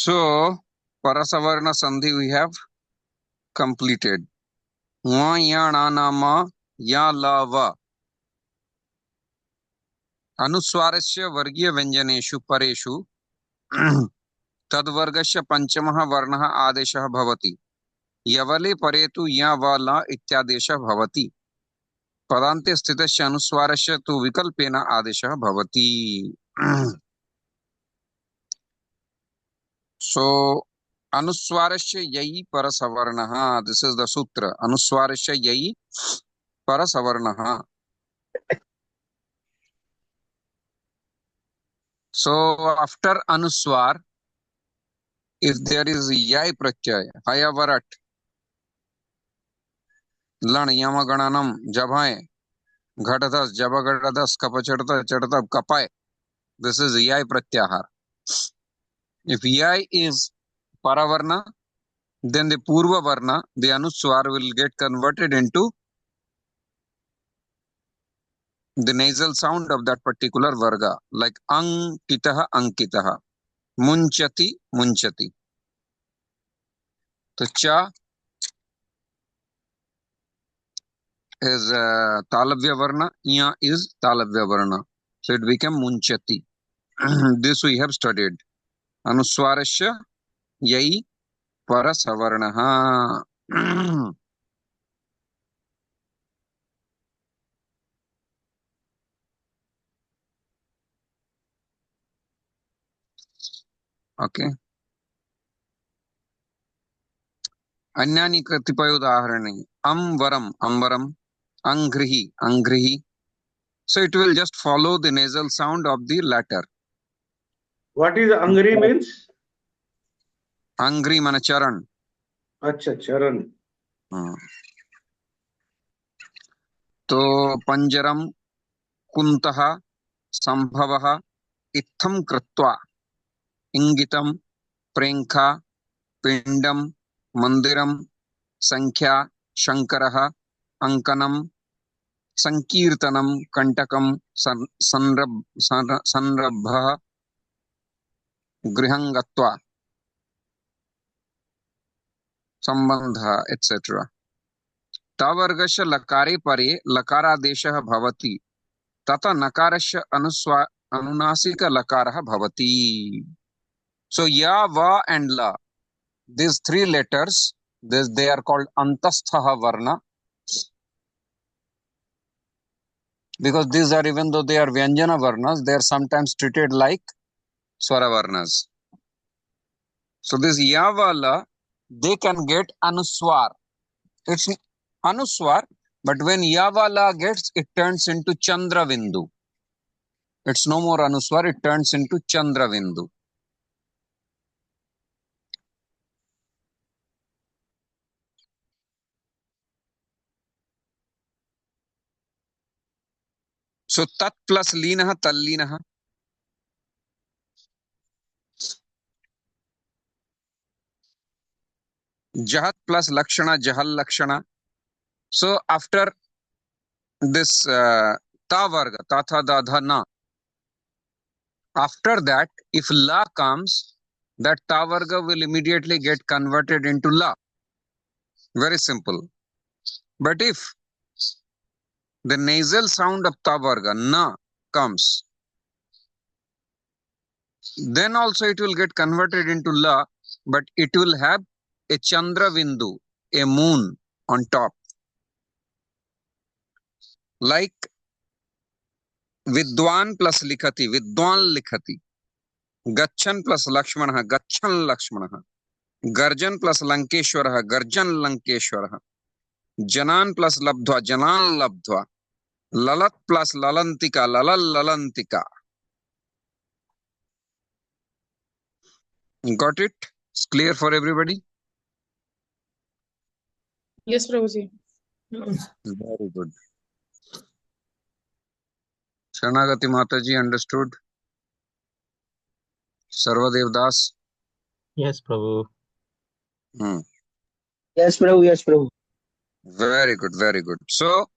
So parasavarna sandhi we have completed. Wa ya na na ma ya la va. अनुस्वारस्य वर्गीय व्यंजनेषु परेषु तद्वर्गस्य पंचमः वर्णः आदेशः भवति। यवले परे तु या वा ला इत्यादेशः भवति। पदान्ते स्थितस्य अनुस्वारस्य तु विकल्पेन आदेशः भवति। So अनुस्वारस्य ययि परसवर्णः, this is the sutra. अनुस्वारस्य ययि परसवर्णः. So after anuswar, if there is yai pratyay, hayavarat, lan yamagananam, jabhay, ghatadas, jabagatadas, kapachadata, chadata, kapay. This is yai pratyahar. If yai is paravarna, then the purva varna, the anuswar will get converted into the nasal sound of that particular varga, like ankitaha, ankitaha, munchati, munchati. So cha is talavya varna, ya is talavya varna. So it became munchati. This we have studied. Anuswarasya yai parasavarnaha. Okay. Anyani katipayo udaharani. Amvaram, amvaram. Angrihi, angrihi. So it will just follow the nasal sound of the latter. What is angry means? Angri mana charan. Acha, charan. तो पंजरम कुंतः संभवः इत्थं कृत्वा इंगितम प्रेंखा पिंडम मंदिरम संख्या शंकरः अंकनम संकीर्तनम कंटकम संरभः गृहं गत्वा संबंधः etc. तावर्गस्य लकारे परे लकारादेशः भवति तथा नकारस्य अनुनासिक लकारः भवति. So ya, va and la, these three letters, they are called antastha varna, because these are, even though they are vyanjana varnas, they are sometimes treated like swara varnas. So this ya, va, la, they can get anuswar. It's anuswar, but when ya, va, la gets, it turns into chandra vindu. It's no more anuswar, it turns into chandra vindu. So tat plus leenah talleenah. Jahat plus lakshana jahal lakshana. So after this ta varga, ta tha da dha na, after that, if la comes, that ta varga will immediately get converted into la. Very simple. But if the nasal sound of ta varga, na, comes, then also it will get converted into la, but it will have a chandra vindu, a moon on top. Like Vidwan plus likhati, Vidwan likhati. Gachan plus Lakshmanaha, Gachan Lakshmanaha. Garjan plus Lankeshwaraha, Garjan Lankeshwaraha. Janan plus Labdhva, Janan Labdhva. Lalat plus Lalantika, Lalal Lalantika. Got it? It's clear for everybody? Yes, Prabhuji. Very good. Shanagati Mataji understood? Sarvadev Das? Yes, Prabhu. Yes, Prabhu. Yes, Prabhu. Very good, very good. So,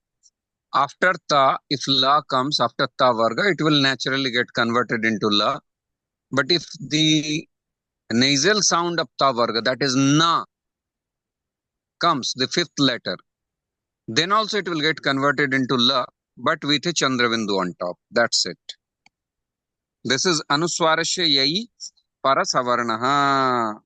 after ta, if la comes after ta varga, it will naturally get converted into la. But if the nasal sound of ta varga, that is na, comes the fifth letter. Then also it will get converted into la, but with a chandrabindu on top. That's it. This is anuswarasya yai parasavarnaha.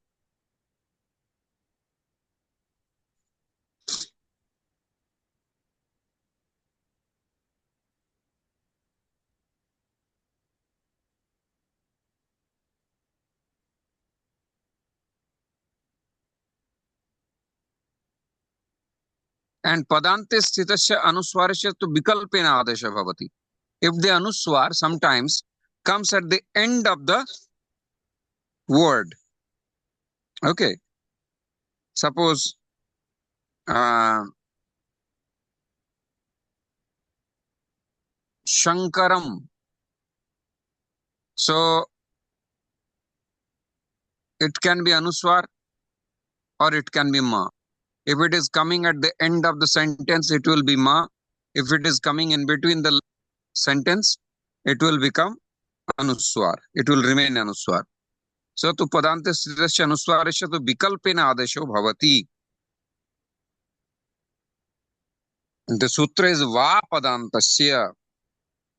And padante sthitasya anuswarasya to vikalpena adesha bhavati. If the anuswar sometimes comes at the end of the word, okay, suppose Shankaram, so it can be anuswar or it can be ma. If it is coming at the end of the sentence, it will be ma. If it is coming in between the sentence, it will become anuswar. It will remain anuswar. So to padante sthitashya anuswarasya to vikalpena adesho bhavati. The sutra is va padantasya.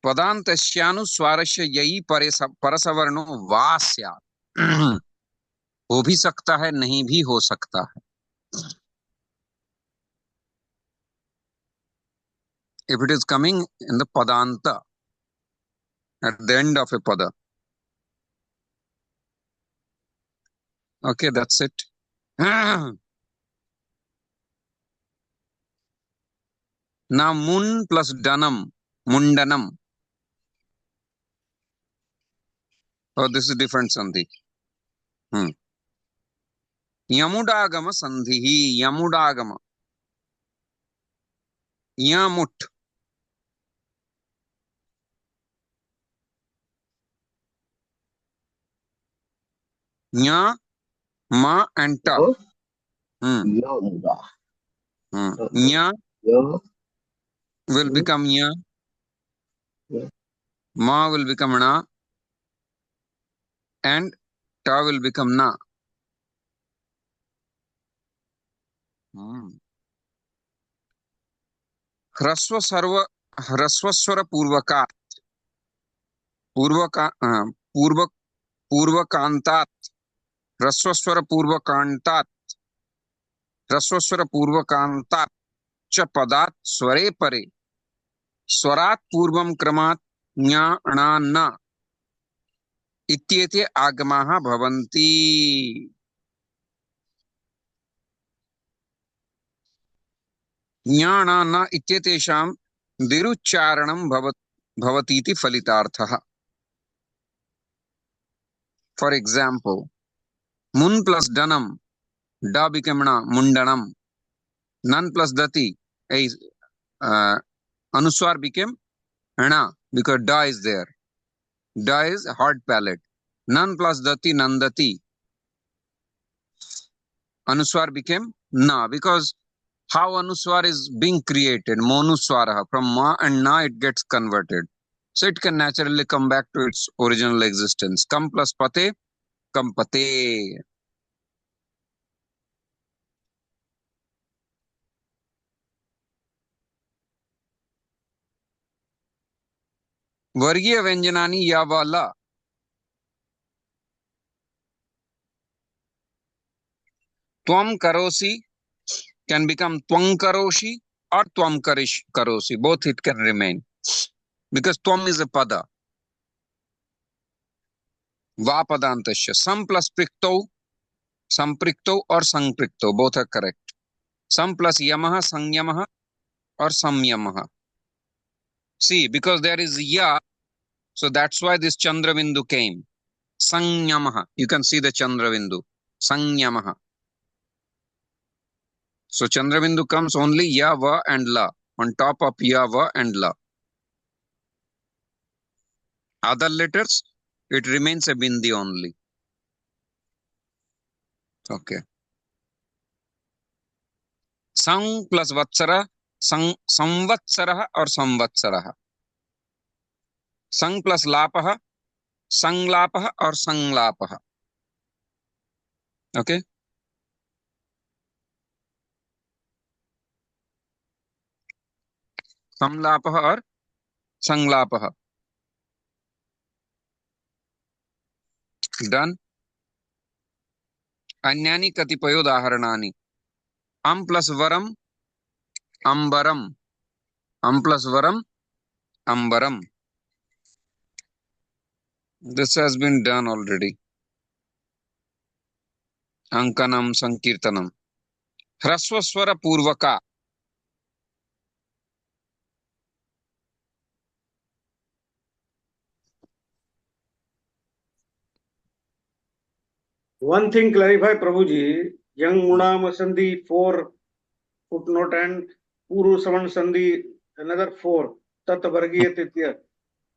पदांतस्यानुस्वारस्य यही परसवर्णो वा स्यात्. हो भी सकता है, नहीं भी हो सकता है. If it is coming in the padanta at the end of a pada. Okay, that's it. Now mun plus danam, mundanam. Oh, this is different sandhi. Yamudagama sandhihi, yamudagama. Yamut. Nya, ma and ta. Yamuda. Nya Ya. will become nya. Yeah. Ma will become na. And ta will become na. ह्रस्वस्वर पूर्वकांतात ह्रस्वस्वर पूर्वकांतात च पदात् स्वरे परे स्वरात् पूर्वं क्रमात् ञा णा न इत्येते आगमाः भवन्ति. ञा णा न इत्येतेषां दिरुच्चारणं भवतीति फलितार्थः. For example, mun plus danam, da became na, mundanam. Nan plus dati, anuswar became na, because da is there. Da is hard palate. Nan plus dati, nandati. Anuswar became na, because how anuswar is being created, monuswara, from ma and na it gets converted. So it can naturally come back to its original existence. Kam plus pate, kampate. वर्गीय व्यंजनानि यावाला. त्वं करोसि can become twang karoshi or twam karosi. Both it can remain. Because twam is a pada. Va padantasya. Sam plus prikto, samprikto or sangprikto. Both are correct. Sam plus yamaha, sangyamaha or samyamaha. See, because there is ya, so that's why this chandrabindu came. Sangyamaha. You can see the chandrabindu. Sangyamaha. So chandrabindu comes only ya, va and la. On top of ya, va and la. Other letters, it remains a bindi only. Okay. Sang plus vatsara, samvatsara or samvatsara. Sang plus lapaha, sanglapah or sanglapaha. Okay. संलापः और संलापः. Done. अन्यानि कतिपयोदाहरणानि. अं plus Varam अंबरम. Um plus Varam अंबरम. This has been done already. अंकनम संकीर्तनम. ह्रस्वस्वर पूर्वका. One thing clarify, Prabhuji, young Munam Sandhi 4 footnote and Puru Savan Sandhi another 4. Tat Vargiya Titya.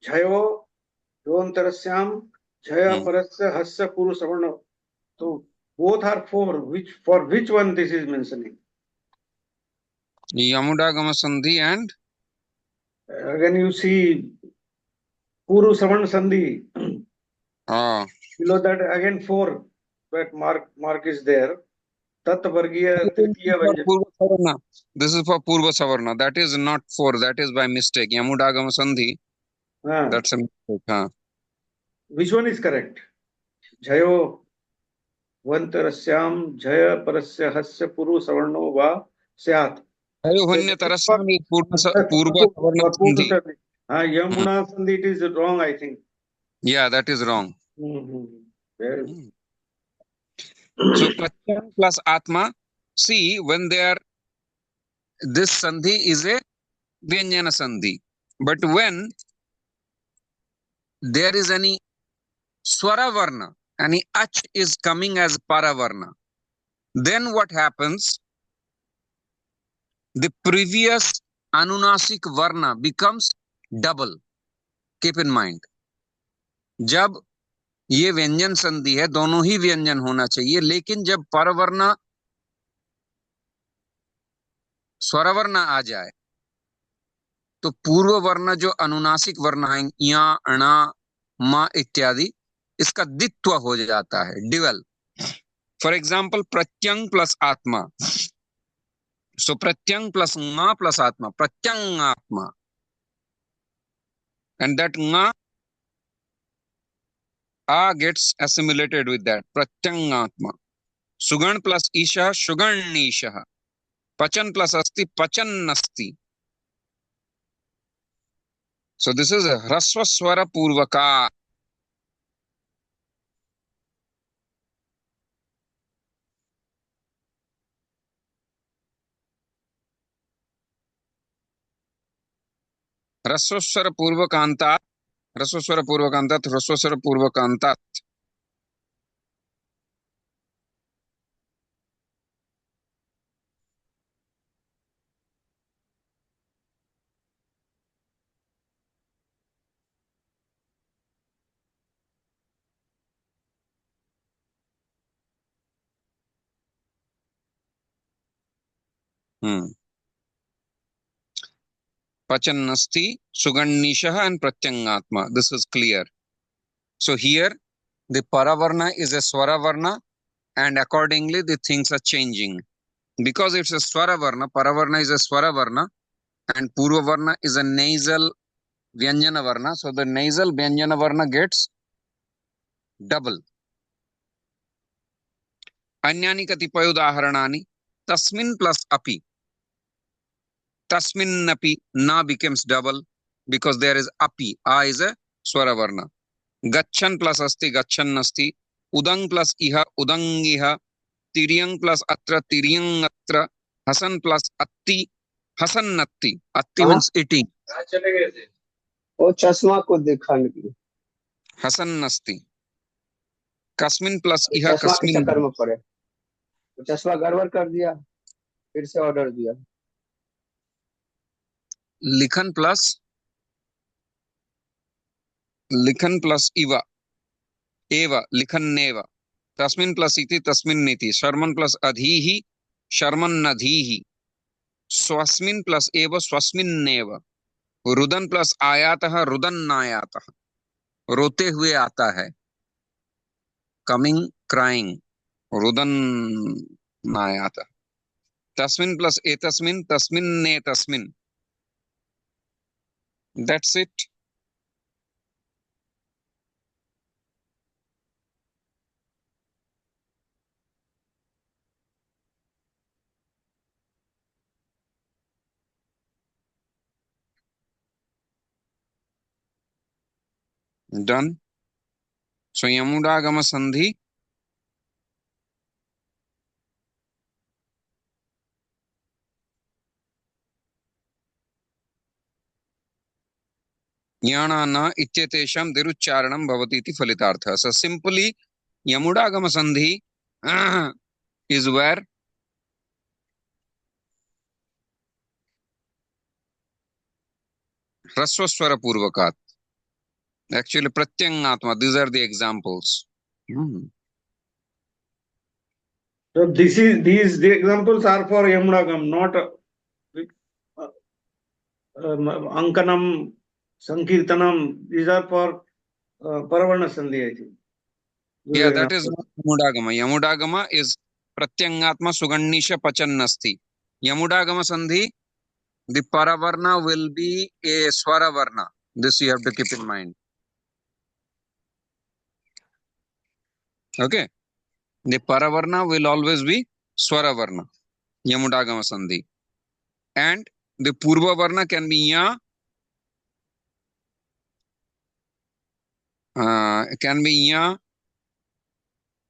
Jhayo Yontarashyam Jaya Parasya Hasya Puru Savana. So both are 4. For which one this is mentioning? यमुडागम संधि and Again you see Puru Savan Sandhi. Below that again 4. That mark is there. Tat Vargiya Tritiya Vanjana. This is for Purva Savarna. That is not 4. That is by mistake. Yamudagama Sandhi. That's a mistake. Which one is correct? Jhayo Vantarasyam Jaya Parasya Hasya Puru Savarno Va Syat. Jhayo Tarasam is Purva Savarna Sandhi. Yamuna Sandhi, it is wrong, I think. Yeah, that is wrong. Very good. So Pratyam plus Atma. See, when they are, this Sandhi is a Vyanjana Sandhi. But when there is any Swara Varna, any Ach is coming as Paravarna, then what happens? The previous Anunasik Varna becomes double. Keep in mind. जब ये व्यंजन संधि है, दोनों ही व्यंजन होना चाहिए, लेकिन जब परवर्ण स्वरवर्ण आ जाए तो पूर्व वर्ण जो अनुनासिक वर्ण है या अणा मा इत्यादि, इसका द्वित्व हो जाता है, डिवल. फॉर एग्जाम्पल प्रत्यंग प्लस आत्मा. सो प्रत्यंग प्लस ङ प्लस आत्मा, प्रत्यंग आत्मा. एंड दैट ङ आ gets assimilated with that. प्रत्यंगात्मा. सुगण प्लस ईशा, सुगण ईशः. पचन प्लस अस्ति, पचन अस्ति. So this is a hrasva swara purvaka. ह्रस्वस्वर पूर्वकांतात, ह्रस्वस्वर पूर्वकांतात, ह्रस्वस्वर पूर्वकांतात. Pachan asti, sugannishaha and pratyangatma. This is clear. So here the paravarna is a swaravarna and accordingly the things are changing. Because it's a swaravarna, paravarna is a swaravarna and purvavarna is a nasal vyanjana varna. So the nasal vyanjana varna gets double. Anyani katipayudaharanani. Tasmin plus api. Tasmin api na becomes double because there is api. A is a swaravarna. Gachan plus asti, gachan asti. Udang plus iha, udang iha. Tiryang plus atra, tiryang atra. Hasan plus atti, hasan atti. Atti means eating. वो चश्मा को दिखाने के लिए Hasan नस्ती. कस्मिन plus इहा चश्मा के कस्मिन. चक्कर में पड़े, चश्मा गड़बड़ कर दिया, फिर से ऑर्डर दिया. लिखन प्लस इवा एव लिखन नेव. तस्मिन प्लस इति तस्मिन नीति. शर्मन प्लस अधीहि शर्मन नधीहि. स्वस्मिन प्लस एव स्वस्मिन नेव. रुदन प्लस आयातः रुदन नायातः. रोते हुए आता है. Coming crying. रुदन नायात तस्मिन् plus एतस्मिन् तस्मिन्ने तस्मिन्. That's it. Done. So Yamudagama Sandhi. Yana na ityetesham dirucharanam bhavati iti falitartha. So simply Yamudagama Sandhi is where Raswaswara Purvakat. Actually Pratyangatma. These are the examples. So the examples are for Yamudagam, not Ankanam, Sankirtanam. These are for Paravarna Sandhi, I think. Yeah, that is not Yamudagama. Yamudagama is Pratyangatma Sugannisha Pachannasti. Yamudagama Sandhi, the Paravarna will be a Swaravarna. This you have to keep in mind. Okay. The Paravarna will always be Swaravarna. Yamudagama Sandhi. And the Purva Varna can be Ya, can be Ya,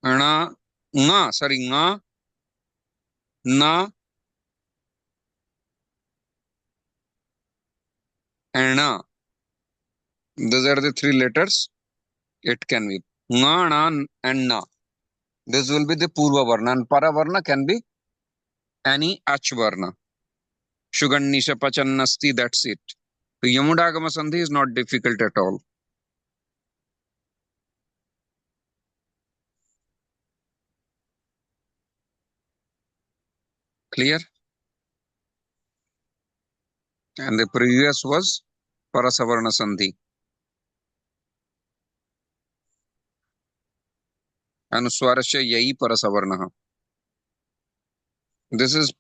Nga, Nga, Na, and Na. Those are the three letters. It can be Nga, Na, and Na. This will be the Purva Varna. And Paravarna can be any Ach Varna. Shugannisha Pachannasti, that's it. So Yamudagama Sandhi is not difficult at all. Clear? And the previous was Parasavarna Sandhi. Anuswarasya Yai Parasavarnaha. This is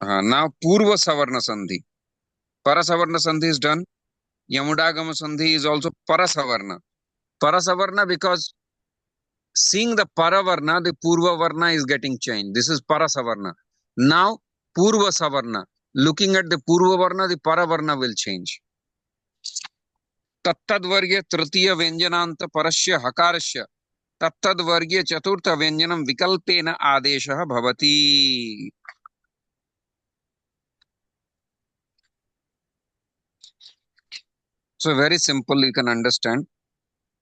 now Purva Savarna Sandhi. Parasavarna Sandhi is done. Yamudagama Sandhi is also Parasavarna. Parasavarna because seeing the Paravarna, the Purva Varna is getting changed. This is Parasavarna. Now Purva Savarna. Looking at the Purva Varna, the Paravarna will change. तत्तद्वर्गे तृतीय व्यंजनांत परस्य हकारस्य तत्तद्वर्गे चतुर्थ व्यंजनम विकल्पेन आदेशः भवति. So very simple, you can understand.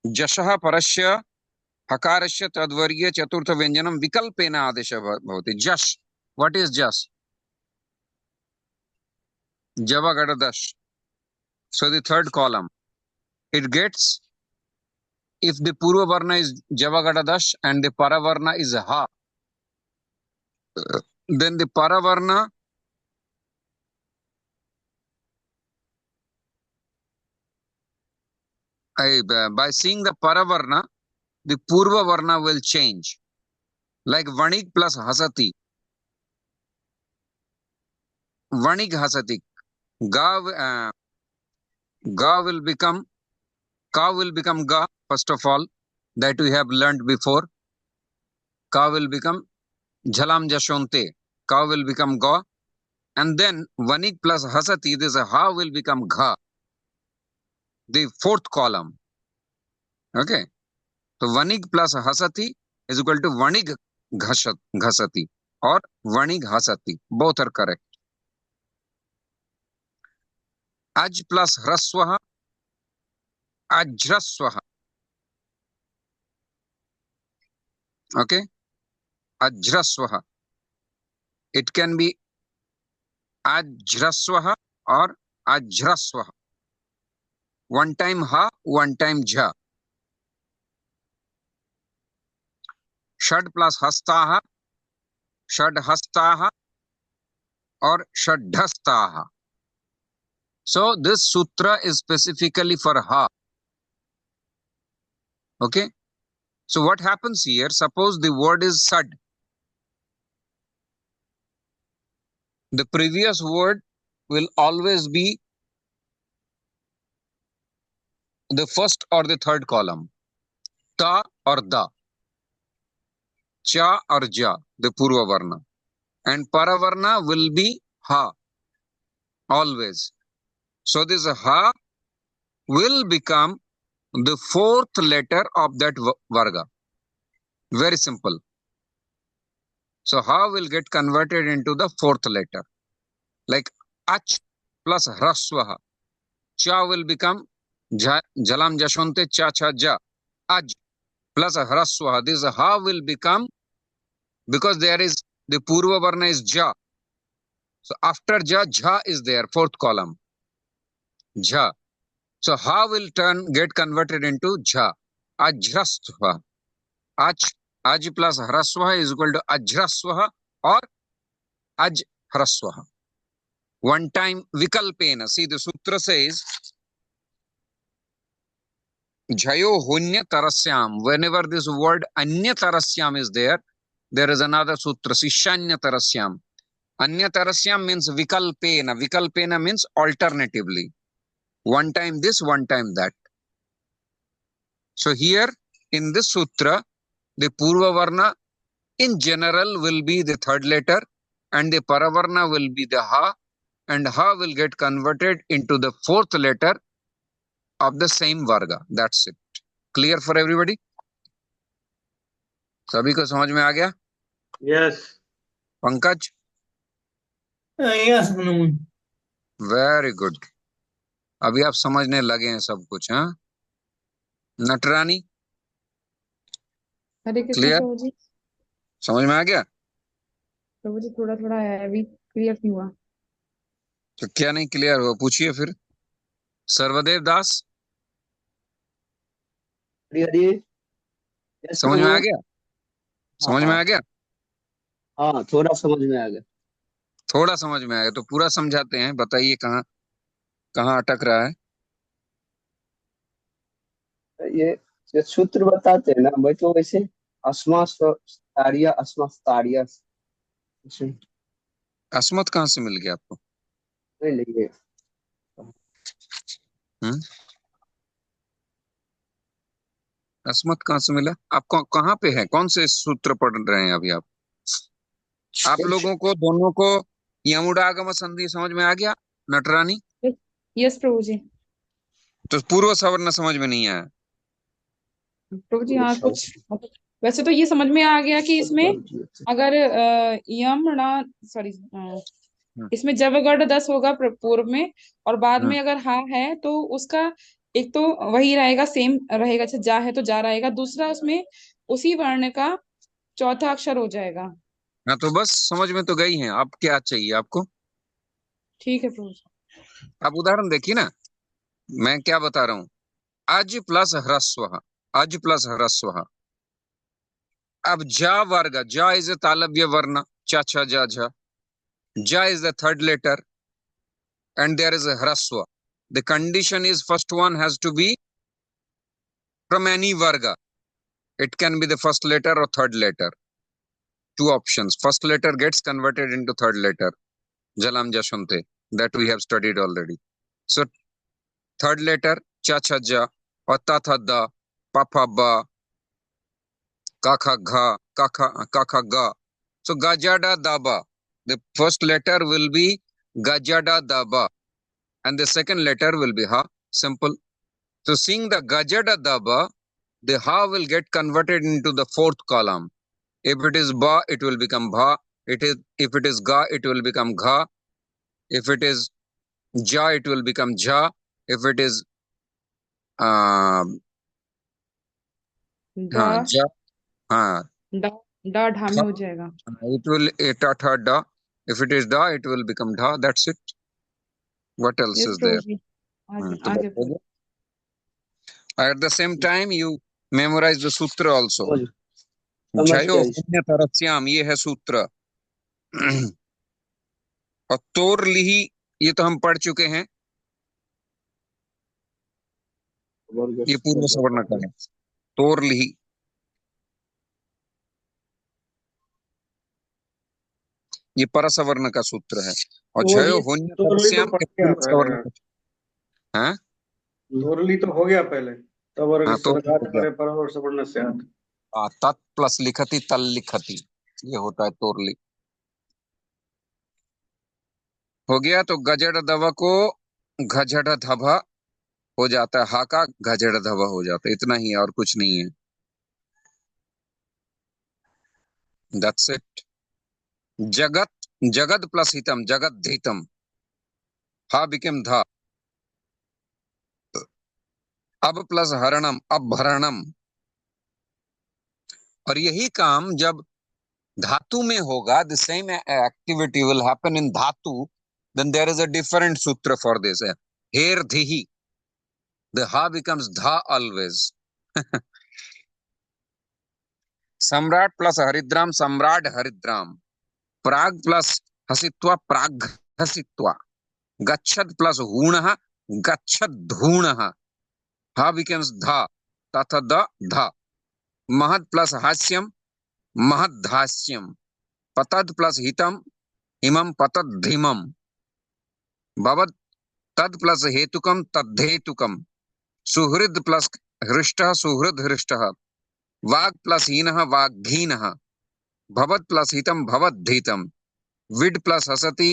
जशः परस्य हकारस्य तद्वर्गे चतुर्थ व्यंजनम विकल्पेन आदेशः भवति. जश, what is जश? Javagadash. So the third column, it gets, if the Purva Varna is Javagadash and the Paravarna is Ha, then the Paravarna by seeing the Paravarna, the Purva Varna will change. Like Vanik plus Hasati. Vanik Hasati. Ga will become, Ka will become Ga, first of all, that we have learned before. Ka will become Jhalam Jashonte. Ka will become Ga. And then Vanik plus Hasati, this Ha will become Gha. The fourth column. Okay. So Vanig plus Hasati is equal to Vanig Ghasati or Vanig Hasati. Both are correct. Aj plus Hraswaha, Ajhraswaha. Okay. Ajhraswaha. It can be Ajhraswaha or Ajhraswaha. One time Ha, one time Jha. Shad plus Hastaha, Shadhastaha or Shadhastaha. So this sutra is specifically for Ha. Okay. So what happens here? Suppose the word is sad. The previous word will always be the first or the third column. Ta or da. Cha or ja, the Purva Varna. And Paravarna will be ha. Always. So this ha will become the fourth letter of that Varga. Very simple. So ha will get converted into the fourth letter. Like ach plus hraswaha. Cha will become jalam jashonte cha cha ja. Aj plus hraswaha. This ha will become, because there is the Purva Varna is ja. So after ja, jha is there, fourth column. Jha. So ha will get converted into jha. Ajhraswaha. Aj plus hraswaha is equal to ajhraswaha or ajhraswaha. One time vikalpena. See, the sutra says Jhayo hunya tarasyam. Whenever this word anya tarasyam is there is another sutra, Sishanya tarasyam. Anya tarasyam means vikalpena. Vikalpena means alternatively. One time this, one time that. So here in this sutra, the Purva Varna in general will be the third letter and the Paravarna will be the ha, and ha will get converted into the fourth letter of the same Varga. That's it. Clear for everybody? सभी को समझ में आ गया? Yes. Pankaj? Yes, Hanuman. Very good. अभी आप समझने लगे हैं सब कुछ, हाँ? नटरानी? हरे कृष्ण क्लियर? प्रभु जी। समझ में आ गया? प्रभु जी थोड़ा थोड़ा है, अभी क्लियर नहीं हुआ। तो क्या नहीं क्लियर हुआ, पूछिए फिर। सर्वदेव दास? हरि हरि। यस समझ में आ प्रभु। गया? हाँ समझ में आ हाँ गया? हाँ, थोड़ा समझ में आ गया। थोड़ा समझ में आ गया तो पूरा समझाते हैं। बताइए कहाँ कहाँ अटक रहा है? ये सूत्र बताते हैं ना, मैं तो वैसे अस्मास्तारिया अस्मास्तारिया अस्मत कहाँ से मिल गया आपको? नहीं लेंगे। अस्मत कहाँ से मिला आपको? कहाँ पे है? कौन से सूत्र पढ़ रहे हैं अभी आप लोगों को दोनों को यमुडागम संधि समझ में आ गया? नटरानी? यस प्रभु जी। तो पूर्व सवर्ण समझ में नहीं आया? प्रभु जी हाँ, कुछ वैसे तो ये समझ में आ गया कि इसमें अगर इसमें जवगढ़ 10 होगा पूर्व में, और बाद में अगर हा है तो उसका एक तो वही रहेगा, सेम रहेगा। अच्छा, जा है तो जा रहेगा, दूसरा उसमें उसी वर्ण का चौथा अक्षर हो जाएगा। हाँ, तो बस समझ में तो गई हैं। अब क्या चाहिए आपको? ठीक है प्रभु जी। आप उदाहरण देखिए ना, मैं क्या बता रहा हूँ। अज प्लस ह्रस्व, अज प्लस ह्रस्व। अब जा वर्ग, जा इज ए तालव्य वर्ण, चा छा जा Jha. Ja is the third letter and there is a hraswa. The condition is first one has to be from any varga. It can be the first letter or third letter. Two options. First letter gets converted into third letter. Jalam jashunte. That we have studied already. So third letter cha cha ja, or ta tha da, pa pa ba, ka kha gha, ka kha ga. So gajada daba. The first letter will be gajada daba. And the second letter will be ha. Simple. So seeing the gajada daba, the ha will get converted into the fourth column. If it is ba, it will become bha. If it is ga, it will become gha. If it is ja, it will become ja. If it is ja, डा ढा में हो जाएगा। it will ta tha da. If it is da, it will become dha. That's it. What else is there? At the same time, you memorize the sutra also. Jayo punya tarasyam, ये है सूत्र। और तोर लिही, ये तो हम पढ़ चुके हैं। ये पूर्व सवर्ण का है। तोर लिही, ये परसवर्ण का सूत्र है। और वो झयो ये होन्य तोरली तो परस्याम पढ़ ये गया पूर्व पहले सवर्ण यार, का। हाँ तोरली तो हो गया पहले। तवर्ग हाँ तो सदगात हो गया। करे पर और सवर्ण से आत। तत् प्लस लिखती तल लिखती, ये होता है तोरली। हो गया। तो गजड़ दव को घजड़ धभ हो जाता है, हा का घजड़ धव हो जाता है, इतना ही है और कुछ नहीं है। That's it. जगत, जगत प्लस हितम जगत धीतम, हा बिकेम धा। अब प्लस हरणम अपभरणम। और यही काम जब धातु में होगा, the same activity will happen in धातु, then there is a different sutra for this. Here dhihi, the ha becomes dha always. सम्राट प्लस हरिद्राम सम्राट हरिद्राम। प्राग प्लस हसित्वा प्राग हसित्वा। गच्छद प्लस हूणः गच्छद्धूणः, हा becomes धा तथा द धा। महद प्लस हास्यम महद्धास्यम। पतद प्लस हितम हिमम पतद्धिमम। भवद तद प्लस हेतुकम तद्धेतुकम। सुहृद प्लस हृष्टः सुहृद हृष्टः। वाग प्लस हीनः वाग्हीनः। भवद प्लस हितम भवद्धीतम। विड plus हसति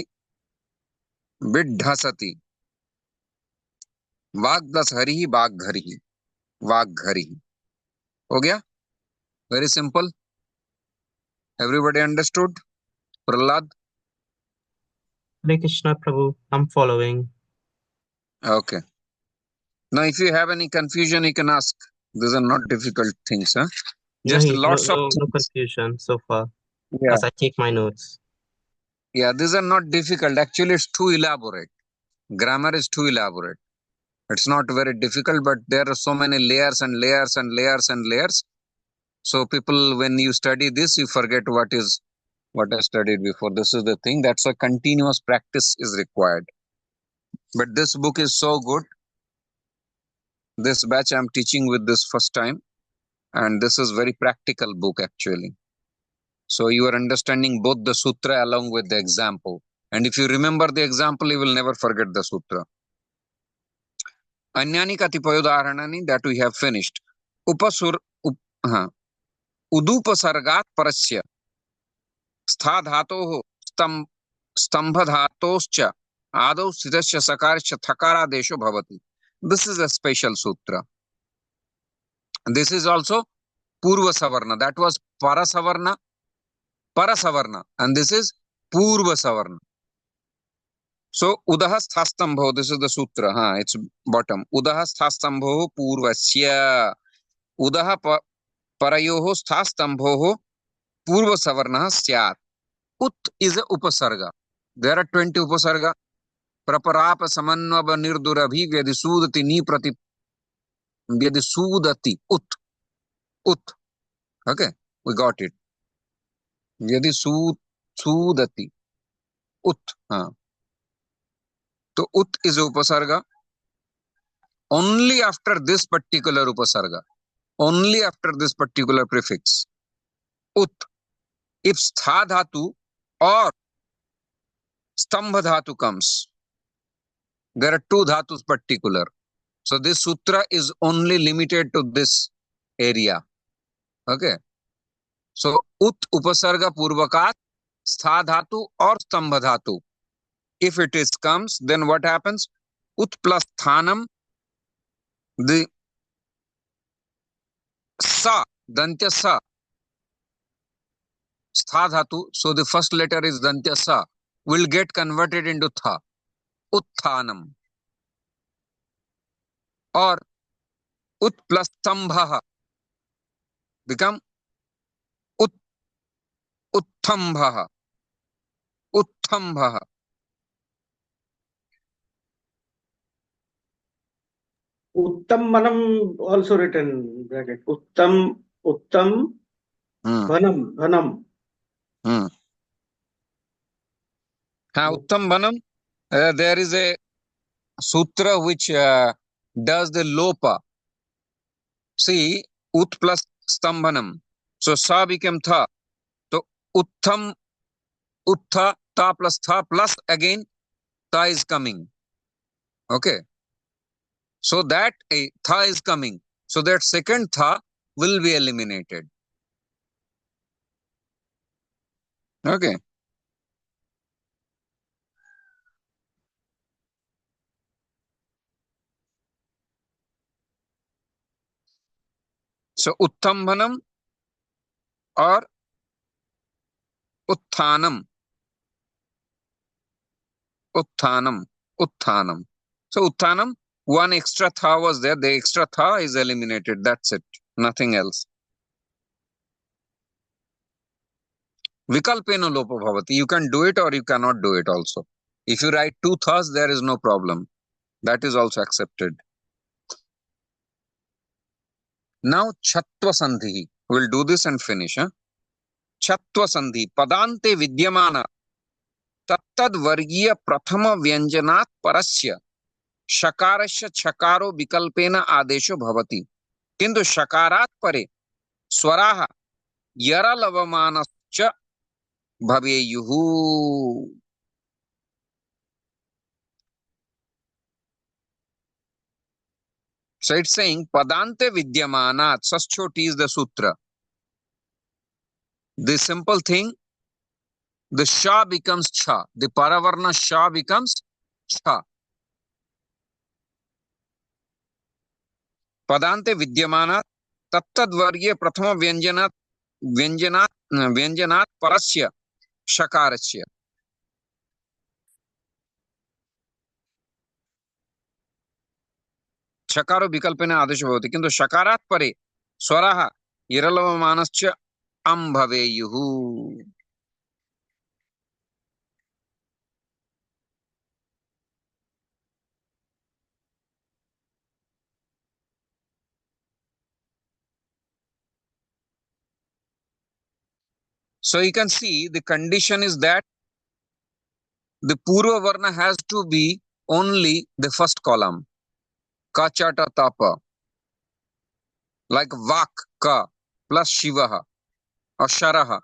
विड्ढसति। वाग प्लस हरि वाग्घरि वाग्घरि। हो गया। Very simple. Everybody understood? Prahlad? Hare Krishna, Prabhu. I'm following. Okay. Now, if you have any confusion, you can ask. These are not difficult things, huh? Just Nahi, lots of no things. confusion so far Yeah. as I take my notes. Yeah, these are not difficult. Actually, it's too elaborate. Grammar is too elaborate. It's not very difficult, but there are so many layers and layers and layers and layers. So people, when you study this, you forget what I studied before. This is the thing. That's why continuous practice is required. But this book is so good. This batch I'm teaching with this first time. And this is very practical book actually. So you are understanding both the sutra along with the example. And if you remember the example, you will never forget the sutra. Anyani katipayodaharanani, that we have finished. Udupasargat parasya stha dhatoh stambha dhatoscha adau sitasya sakarasya thakara desho bhavati. This is a special sutra. This is also Purva Savarna. That was Parasavarna, Parasavarna. And this is Purva Savarna. So, Udaha Sthastambho, this is the sutra. It's bottom. Udaha Sthastambho Purvasya. Udaha Parayoho Sthastambho Purva Savarna Syat. Ut is a Upasarga. There are 20 Upasarga. Praparapa Samanvaba Nirdurabhi Vyadisudati Ni Prati Vyadisudati. Ut. Ut. Okay, we got it. Vyadisudati. Ut. So ut is upasarga only after this particular upasarga, only after this particular prefix. Ut. If stha dhatu or stambha dhatu comes, there are two dhatus particular. So this sutra is only limited to this area. Okay. So ut upasarga purvakat stha dhatu or stambha dhatu. If it is comes, then what happens? Ut plus thanam, the sa, dantya sa, stha dhatu. So the first letter is dantya sa, will get converted into tha, utthanam. Or ut plus stambha become uttambha, uttambha. Uttam Manam also written bracket. Uttam Bhanam Bhanam. Uttam Bhanam. There is a sutra which does the lopa. See, ut plus stambhanam. So sa became tha. So uttam Uttha, ta plus tha plus again ta is coming. Okay. So that a tha is coming. So that second tha will be eliminated. Okay. So uttambhanam or utthanam. Utthanam. Utthanam. So utthanam, one extra tha was there. The extra tha is eliminated. That's it. Nothing else. Vikalpena lopa bhavati. You can do it or you cannot do it also. If you write two thas, there is no problem. That is also accepted. Now chatva sandhi. We'll do this and finish. Chatva sandhi. Padante vidyamana. Tattad vargiya prathama vyanjanat parasya. Shakarasya chakaro vikalpena adesho bhavati. Kintu shakarat pare swaraha yaralavamanascha bhaveyuhu. So it's saying padante vidyamanat. Saschoti is the sutra. The simple thing, the sha becomes cha. The paravarna sha becomes cha. Padante vidyamana tattadvargya prathama vyanjanat parasya shakarasya. Shakaro vikalpena adesho bhavati. Kintu shakarat pare swaraha yaralavamanascha am bhaveyuhu. So you can see the condition is that the Purva Varna has to be only the first column. Kachata tapa. Like Vak ka plus Shivaha or Sharaha.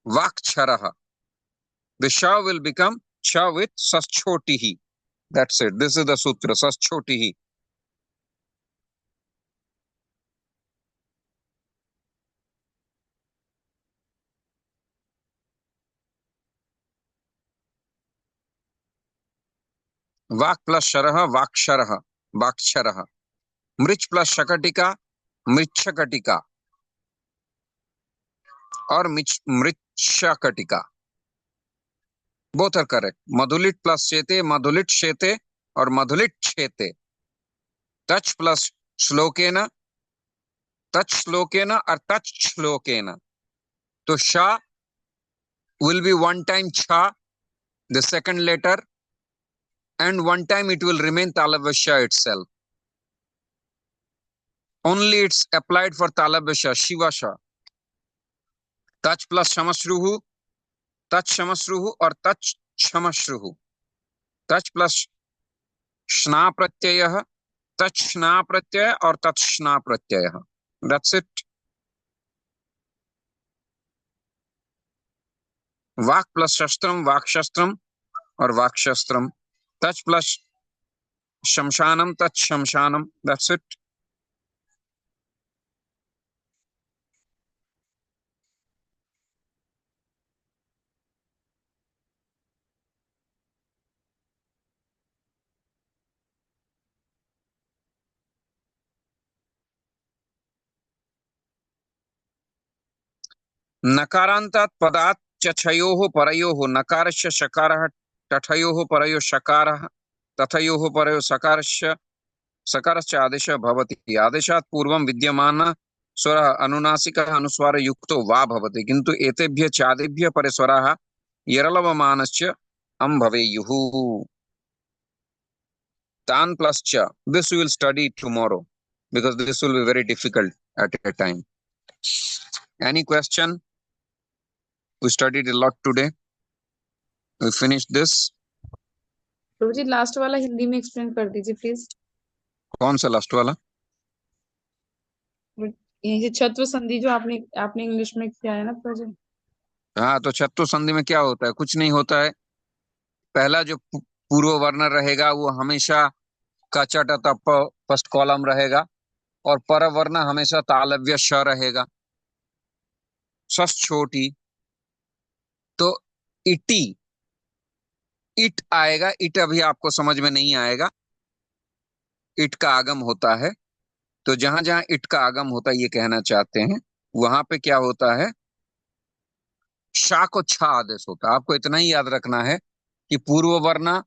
Vak Charaha. The Sha will become Cha with Saschotihi. That's it. This is the sutra. Saschotihi. Vak plus Sharaha, Vaksharaha, Vaksharaha. Mrich plus Shakatika, Mrichakatika. Or Mrichakatika. Both are correct. Madhulit plus Chete, Madhulit Shete, or Madhulit Chete. Touch plus Shlokena, Touch Shlokena, or Touch Shlokena. So Sha will be one time Cha, the second letter, and one time it will remain Talavasya itself. Only it's applied for Talavasya, Shivasha. Touch plus Shamashruhu, Touch Shamashruhu, or Touch Shamashruhu. Touch plus Shna Pratyaya, Touch Shna Pratyaya, or Touch Shna Pratyaya. That's it. Vak plus Shastram, Vakshastram, or Vakshastram. Touch plus Shamshanam, Touch Shamshanam. That's it. Nakarantat padat chachayoho parayoho nakarasya shakarah tathayoho parayo shakarah tathayoho parayo sakarasya adesha bhavati. Adeshat purvam vidyamana swara anunasika anuswara yukto va bhavati. Kintu etebhya chadebhya pare swaraha yaralavamanscha am bhaveyuhu. Tan plus cha. This we will study tomorrow because this will be very difficult at a time. Any question? We studied a lot today. We finished this. Prabhu ji last वाला हिंदी में explain कर दीजिए please. कौन सा last वाला? ये छत्व संधि जो आपने इंग्लिश में किया है ना प्रभु जी. हाँ, तो छत्तो संधि में क्या होता है? कुछ नहीं होता है। पहला जो पूर्व वर्ण रहेगा वो हमेशा कचट तप फर्स्ट कॉलम रहेगा, और पर वर्ण हमेशा तालव्य श रहेगा, सस छोटी। तो इटी, इट आएगा। इट अभी आपको समझ में नहीं आएगा। इट का आगम होता है, तो जहां जहां इट का आगम होता है ये कहना चाहते हैं, वहां पे क्या होता है? शा को छा आदेश होता है। आपको इतना ही याद रखना है कि पूर्व वर्ण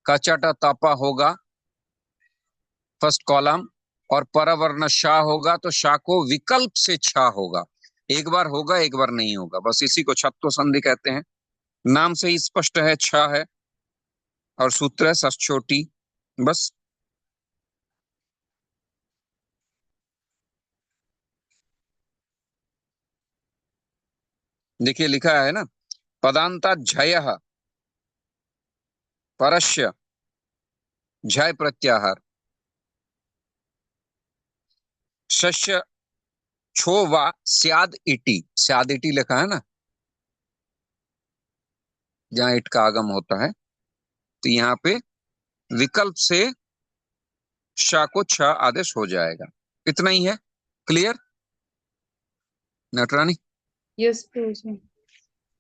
कचट तपा होगा फर्स्ट कॉलम, और परवर्ण शाह होगा, तो शाह को विकल्प से छा होगा। एक बार होगा, एक बार नहीं होगा। बस इसी को छत्तो संधि कहते हैं। नाम से ही स्पष्ट है, छा है, और सूत्र है सस छोटी। बस। देखिए लिखा है ना, पदांता झय परस्य झय प्रत्याहार शस्य छो वा स्याद इटी। स्याद इटी लिखा है ना, जहां इट का आगम होता है, तो यहाँ पे विकल्प से शा को छ आदेश हो जाएगा। इतना ही है। क्लियर नटरानी? यस प्रभु।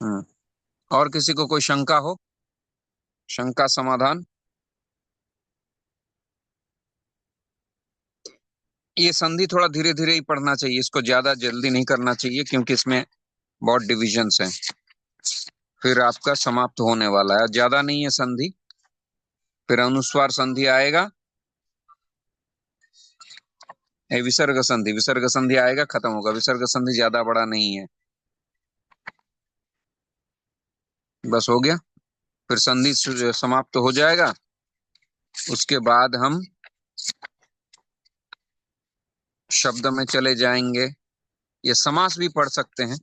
हाँ। और किसी को कोई शंका हो? शंका समाधान? ये संधि थोड़ा धीरे धीरे ही पढ़ना चाहिए, इसको ज्यादा जल्दी नहीं करना चाहिए, क्योंकि इसमें बहुत डिविजन्स हैं, फिर आपका समाप्त होने वाला है। ज्यादा नहीं है संधि, फिर अनुस्वार संधि आएगा, विसर्ग संधि, विसर्ग संधि आएगा, खत्म होगा। विसर्ग संधि ज्यादा बड़ा नहीं है। बस हो गया, फिर संधि समाप्त हो जाएगा। उसके बाद हम शब्द में चले जाएंगे। ये समास भी पढ़ सकते हैं,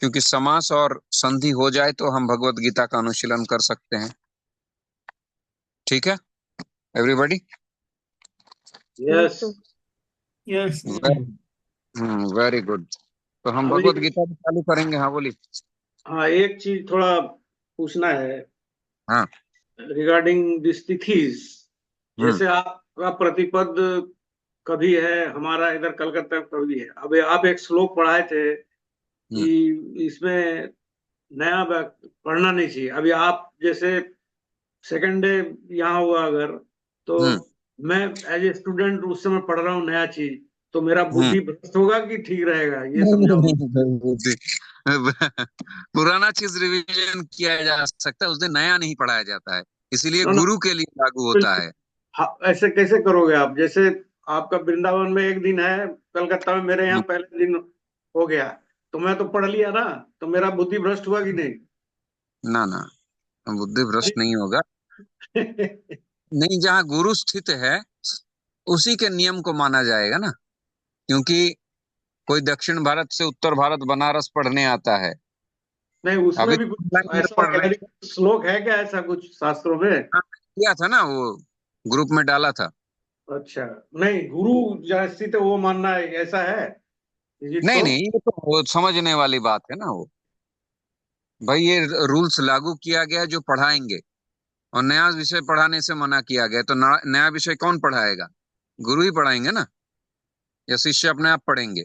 क्योंकि समास और संधि हो जाए तो हम भगवत गीता का अनुशीलन कर सकते हैं। ठीक है everybody? Yes. Yes. Very good. तो हम अभी भगवत गीता भी चालू करेंगे। हाँ बोलिए। हाँ, एक चीज थोड़ा पूछना है हाँ। Regarding this तिथिज। हम्म जैसे आपका प्रतिपद कभी है, हमारा इधर कलकत्ता में कभी है। अब आप एक श्लोक पढ़ाए थे हम्म कि इसमें नया पढ़ना नहीं चाहिए। अभी आप जैसे सेकंड डे यहाँ हुआ अगर, तो हम्म मैं एज ए स्टूडेंट उस समय पढ़ रहा हूँ नया चीज, तो मेरा हम्म। बुद्धि भ्रष्ट होगा कि ठीक रहेगा, ये नहीं, समझाओ। नहीं, नहीं, नहीं। पुराना चीज रिवीजन किया जा सकता है, उस दिन नया नहीं पढ़ाया जाता है, इसीलिए नो नो, गुरु के लिए लागू होता है। हाँ, ऐसे कैसे करोगे आप? जैसे आपका वृंदावन में एक दिन है, कलकत्ता में मेरे यहाँ पहले दिन हो गया, तो मैं तो पढ़ लिया ना, तो मेरा बुद्धि भ्रष्ट हुआ कि नहीं? ना ना, बुद्धि भ्रष्ट नहीं होगा। नहीं, जहाँ गुरु स्थित है उसी के नियम को माना जाएगा ना, क्योंकि कोई दक्षिण भारत से उत्तर भारत बनारस पढ़ने आता है। नहीं, उसमें अभी भी कुछ लाइन में ऐसा पढ़ रहे वैदिक श्लोक है क्या, ऐसा कुछ शास्त्रों में? हैं। किया था ना, वो ग्रुप में डाला था। अच्छा, नहीं, गुरु जहाँ स्थित है वो मानना है, ऐसा है? इज इट नहीं सो? नहीं, ये तो वो समझने वाली बात है ना। वो भाई, ये रूल्स लागू किया गया जो पढ़ाएंगे, और नया विषय पढ़ाने से मना किया गया, तो नया विषय कौन पढ़ाएगा? गुरु ही पढ़ाएंगे ना, या शिष्य अपने आप पढ़ेंगे?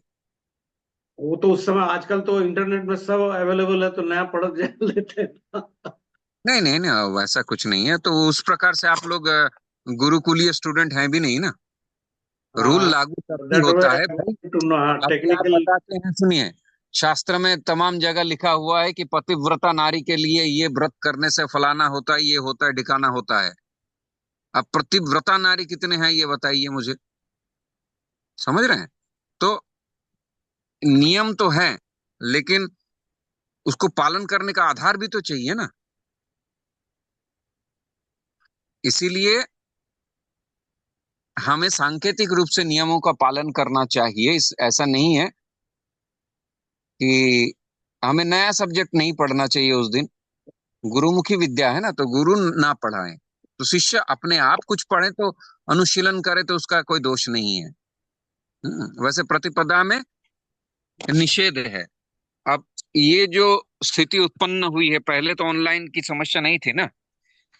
वो तो उस समय, आजकल तो इंटरनेट में सब अवेलेबल है, तो नया पढ़ लेते हैं ना। नहीं नहीं नहीं, वैसा कुछ नहीं है। तो उस प्रकार से आप लोग गुरुकुलीय स्टूडेंट हैं भी नहीं ना। रूल हाँ, लागू तभी दैट वे होता है आई भाई। Wanted to know. हाँ, अभी आप टेक्निकल। बताते हैं, सुनिए, शास्त्र में तमाम जगह लिखा हुआ है कि पतिव्रता नारी के लिए ये व्रत करने से फलाना होता है, ये होता है, ढिकाना होता है। अब पतिव्रता नारी कितने हैं ये बताइए मुझे। समझ रहे हैं? तो नियम तो है, लेकिन उसको पालन करने का आधार भी तो चाहिए ना। इसीलिए हमें सांकेतिक रूप से नियमों का पालन करना चाहिए। ऐसा नहीं है कि हमें नया सब्जेक्ट नहीं पढ़ना चाहिए उस दिन। गुरुमुखी विद्या है ना, तो गुरु ना पढ़ाएं, तो शिष्य अपने आप कुछ पढ़े तो अनुशीलन करे, तो उसका कोई दोष नहीं है। वैसे प्रतिपदा में निषेध है। अब ये जो स्थिति उत्पन्न हुई है, पहले तो ऑनलाइन की समस्या नहीं थी ना।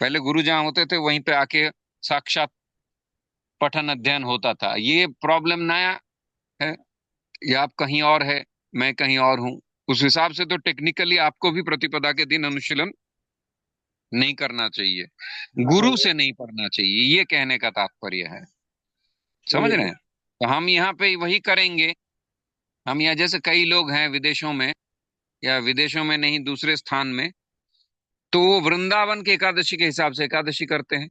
पहले गुरु जहाँ होते थे वहीं पे आके साक्षात पठन अध्ययन होता था। ये प्रॉब्लम नया है, या आप कहीं और है, मैं कहीं और हूँ। उस हिसाब से तो टेक्निकली आपको भी प्रतिपदा के दिन अनुशीलन नहीं करना चाहिए, गुरु से नहीं पढ़ना चाहिए, ये कहने का तात्पर्य है। समझ रहे हैं? तो हम यहाँ पे वही करेंगे। हम यहाँ जैसे कई लोग हैं विदेशों में, या विदेशों में नहीं दूसरे स्थान में, तो वो वृंदावन के एकादशी के हिसाब से एकादशी करते हैं।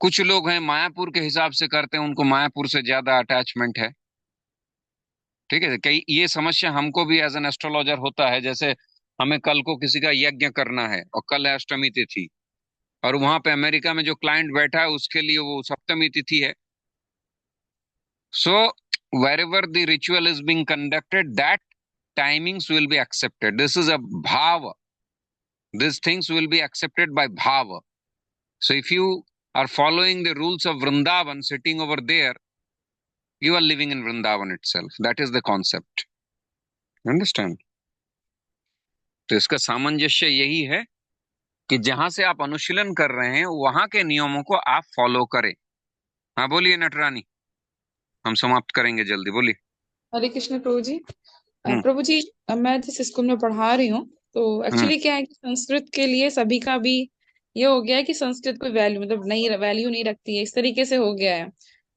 कुछ लोग हैं मायापुर के हिसाब से करते हैं, उनको मायापुर से ज्यादा अटैचमेंट है। ठीक है, कई ये समस्या हमको भी एज एन एस्ट्रोलॉजर होता है। जैसे हमें कल को किसी का यज्ञ करना है और कल है अष्टमी तिथि, और वहां पे अमेरिका में जो क्लाइंट बैठा है उसके लिए वो सप्तमी तिथि है। सो wherever the ritual is being conducted, that timings will be accepted. This is a bhava. These things will be accepted by bhava. So if you are following the rules of Vrindavan, sitting over there, you are living in Vrindavan itself. That is the concept. Understand? तो इसका सामंजस्य यही है कि जहां से आप अनुशीलन कर रहे हैं वहां के नियमों को आप फॉलो करें। हाँ बोलिए नटरानी, हम समाप्त करेंगे जल्दी, बोलिए। हरे कृष्ण प्रभु जी। हम्म। प्रभु जी, मैं जिस स्कूल में पढ़ा रही हूँ, तो एक्चुअली क्या है कि संस्कृत के लिए सभी का भी ये हो गया है कि संस्कृत कोई वैल्यू मतलब नहीं, वैल्यू नहीं रखती है, इस तरीके से हो गया है।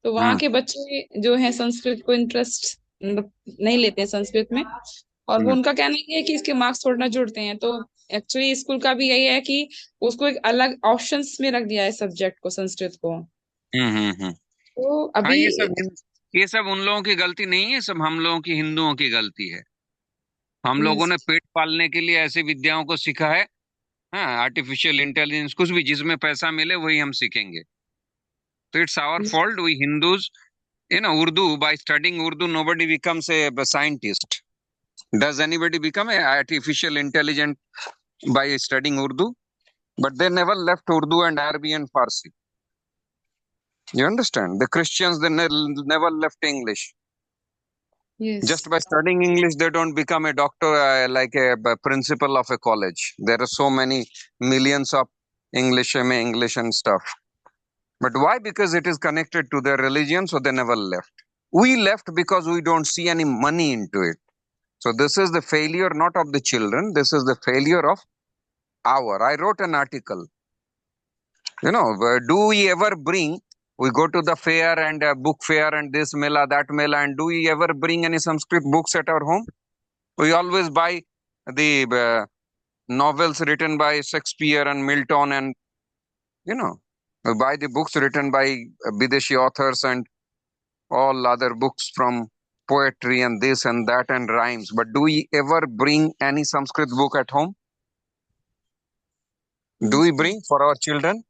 तो वहाँ के बच्चे जो है संस्कृत को इंटरेस्ट नहीं लेते हैं संस्कृत में, और वो उनका कहना ये है कि इसके मार्क्स थोड़ा ना जुड़ते हैं। तो एक्चुअली स्कूल का भी यही है कि उसको एक अलग ऑप्शंस में रख दिया है सब्जेक्ट को, संस्कृत को। तो हाँ, अभी ये सब उन लोगों की गलती नहीं है, सब हम लोगों की, हिंदुओं की गलती है। हम लोगों ने पेट पालने के लिए ऐसी विद्याओं को सीखा है। हाँ, आर्टिफिशियल इंटेलिजेंस, कुछ भी जिसमें पैसा मिले वही हम सीखेंगे। तो it's our fault, we Hindus. Urdu, by studying Urdu, nobody becomes a scientist. Does anybody become a artificial intelligent by studying Urdu? But they never left Urdu and Arabic and Farsi. You understand? The Christians, they never left English. yes. Just by studying English, they don't become a doctor, like a principal of a college. There are so many millions of English and stuff. But why? Because it is connected to their religion, so they never left. We left because we don't see any money into it. So this is the failure not of the children, this is the failure of I wrote an article. Do we ever bring, we go to the fair and book fair and this mela, that mela, and do we ever bring any Sanskrit books at our home? We always buy the novels written by Shakespeare and Milton, and we buy the books written by Bideshi authors and all other books from poetry and this and that and rhymes. But do we ever bring any Sanskrit book at home? Do we bring for our children?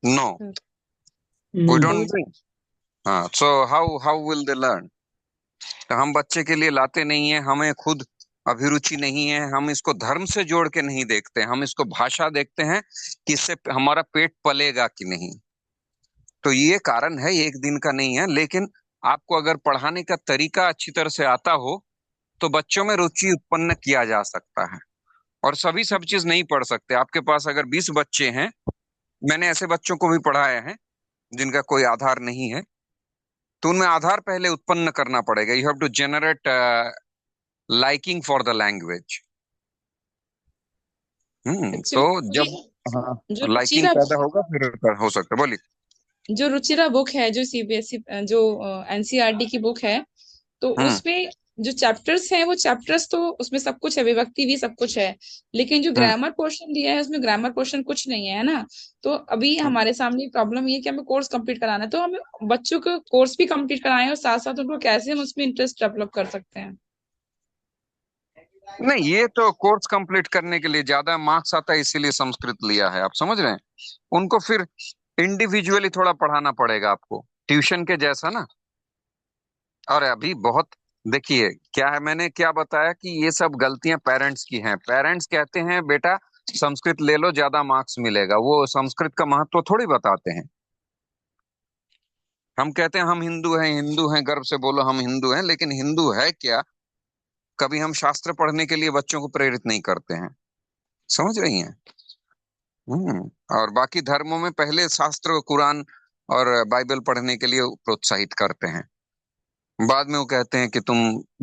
No. We don't bring. So how will they learn? तो हम बच्चे के लिए लाते नहीं है, हमें खुद अभिरुचि नहीं है, हम इसको धर्म से जोड़ के नहीं देखते, हम इसको भाषा देखते हैं कि इससे हमारा पेट पलेगा कि नहीं। तो ये कारण है, एक दिन का नहीं है। लेकिन आपको अगर पढ़ाने का तरीका अच्छी तरह से आता हो तो बच्चों में रुचि उत्पन्न किया जा सकता है। और सभी सब चीज नहीं पढ़ सकते। आपके पास अगर 20 बच्चे हैं, मैंने ऐसे बच्चों को भी पढ़ाया है जिनका कोई आधार नहीं है, तो उनमें आधार पहले उत्पन्न करना पड़ेगा। You have to generate liking for the language. तो जब लाइकिंग पैदा होगा फिर हो सकता है। बोलिए। जो रुचिरा बुक है, जो सीबीएसई जो एनसीईआरटी की बुक है, तो उसमें जो चैप्टर्स हैं वो चैप्टर्स तो उसमें सब कुछ है, विभक्ति भी सब कुछ है, लेकिन जो ग्रामर पोर्शन दिया है उसमें ग्रामर पोर्शन कुछ नहीं है ना। तो अभी हमारे सामने प्रॉब्लम ये है कि हमें कोर्स कंप्लीट कराना है, तो हमें बच्चों को कोर्स भी कंप्लीट कराएं और साथ साथ उनको कैसे हम उसमें इंटरेस्ट डेवलप कर सकते हैं। नहीं, ये तो कोर्स कंप्लीट करने के लिए ज्यादा मार्क्स आता है इसीलिए संस्कृत लिया है, आप समझ रहे हैं। उनको फिर इंडिविजुअली थोड़ा पढ़ाना पड़ेगा आपको, ट्यूशन के जैसा ना। और अभी बहुत देखिए क्या है, मैंने क्या बताया कि ये सब गलतियां पेरेंट्स की हैं। पेरेंट्स कहते हैं बेटा संस्कृत ले लो ज्यादा मार्क्स मिलेगा, वो संस्कृत का महत्व थोड़ी बताते हैं। हम कहते हैं हम हिंदू हैं, गर्व से बोलो हम हिंदू हैं, लेकिन हिंदू है क्या? कभी हम शास्त्र पढ़ने के लिए बच्चों को प्रेरित नहीं करते हैं। समझ रही हैं? और बाकी धर्मों में पहले शास्त्र, कुरान और बाइबल पढ़ने के लिए प्रोत्साहित करते हैं। बाद में वो कहते हैं कि तुम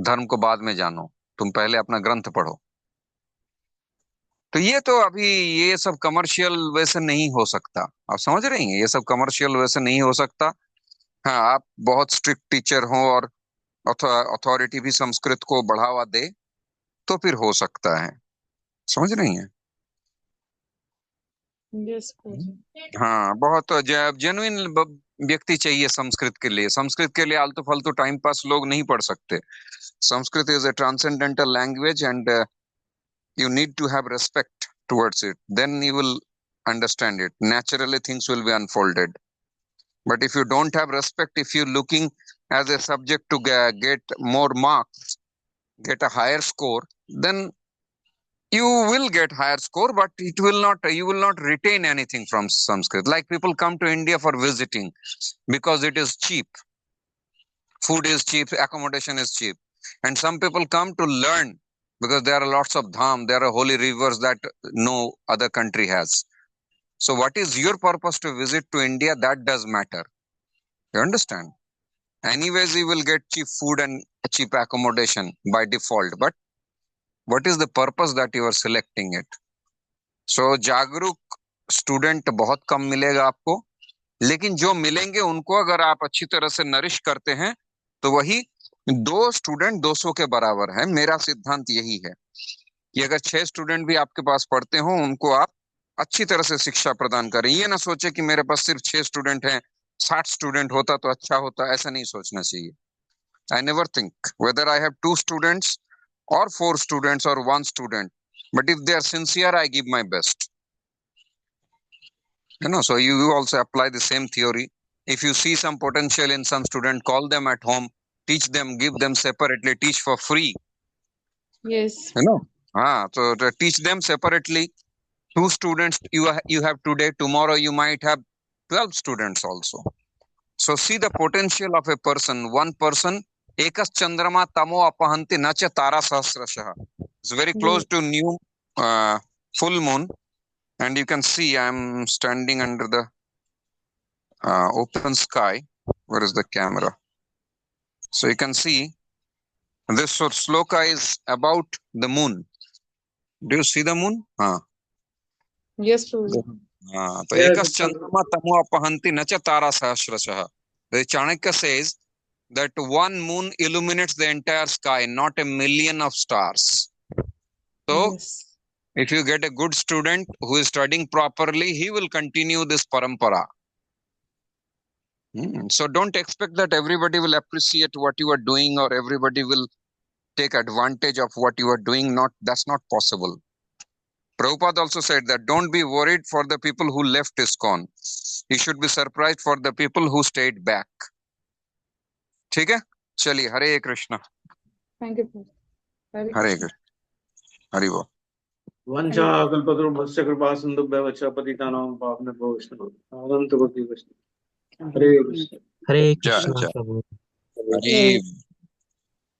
धर्म को बाद में जानो, तुम पहले अपना ग्रंथ पढ़ो। तो ये तो अभी ये सब कमर्शियल वैसे नहीं हो सकता। आप समझ रही हैं? ये सब कमर्शियल वैसे नहीं हो सकता। हाँ, आप बहुत स्ट्रिक्ट टीचर हो और अथॉरिटी भी संस्कृत को बढ़ावा दे तो फिर हो सकता है। समझ रही हैं? यस गुरुजी। हाँ, बहुत जेन्युइन व्यक्ति चाहिए संस्कृत के लिए। संस्कृत के लिए आलतू फालतू टाइम पास लोग नहीं पढ़ सकते। Sanskrit is a transcendental language and you need to have respect towards it. Then you will understand it. Naturally, things will be unfolded. But if you don't have respect, if you're looking as a subject to get more marks, get a higher score, then you will get higher score, but it will not. You will not retain anything from Sanskrit. Like people come to India for visiting because it is cheap. Food is cheap, accommodation is cheap, and some people come to learn because there are lots of dham, there are holy rivers that no other country has. So what is your purpose to visit to India? That does matter. You understand? Anyways, you will get cheap food and cheap accommodation by default, but what is the purpose that you are selecting it? So जागरूक student बहुत कम मिलेगा आपको, लेकिन जो मिलेंगे उनको अगर आप अच्छी तरह से नरिश करते हैं तो वही 2 स्टूडेंट 200 के बराबर है। मेरा सिद्धांत यही है कि अगर 6 स्टूडेंट भी आपके पास पढ़ते हो, उनको आप अच्छी तरह से शिक्षा प्रदान करें। ये ना सोचे कि मेरे पास सिर्फ 6 स्टूडेंट हैं, 60 स्टूडेंट होता तो अच्छा होता, ऐसा नहीं सोचना चाहिए। I never think whether I have 2 students or 4 students or 1 student, but if they are sincere, I give my best. So you also apply the same theory. If you see some potential in some student, call them at home, teach them, give them separately, teach for free. Yes. So to teach them separately. 2 students you have today, tomorrow you might have 12 students also. So see the potential of a person. One person, ekas chandrama tamo apahanti na cha tara sahasrashah. It's very close to new full moon, and you can see I'm standing under the open sky. Where is the camera? So you can see this sloka is about the moon. Do you see the moon? Yes, Prabhuji. तो एकस चंद्रमा तमो अपहंति न च तारा सहस्रशः. The Chanakya says that one moon illuminates the entire sky, not a million of stars. So if you get a good student who is studying properly, he will continue this parampara. So don't expect that everybody will appreciate what you are doing or everybody will take advantage of what you are doing. That's not possible. Prabhupada also said that don't be worried for the people who left ISKCON. You should be surprised for the people who stayed back. ठीक है? चलिए, हरे Krishna. Thank you, Prabhuji. हरे कृष्ण. हरि बोल. वंशा कल्पतरुभ्यश्च कृपा सिन्धुभ्यश्च पतितानां पावनेभ्यो वैष्णवेभ्यो अनन्तकोटिवैष्णवेभ्यो. हरे कृष्ण. हरे कृष्ण प्रभु. हरि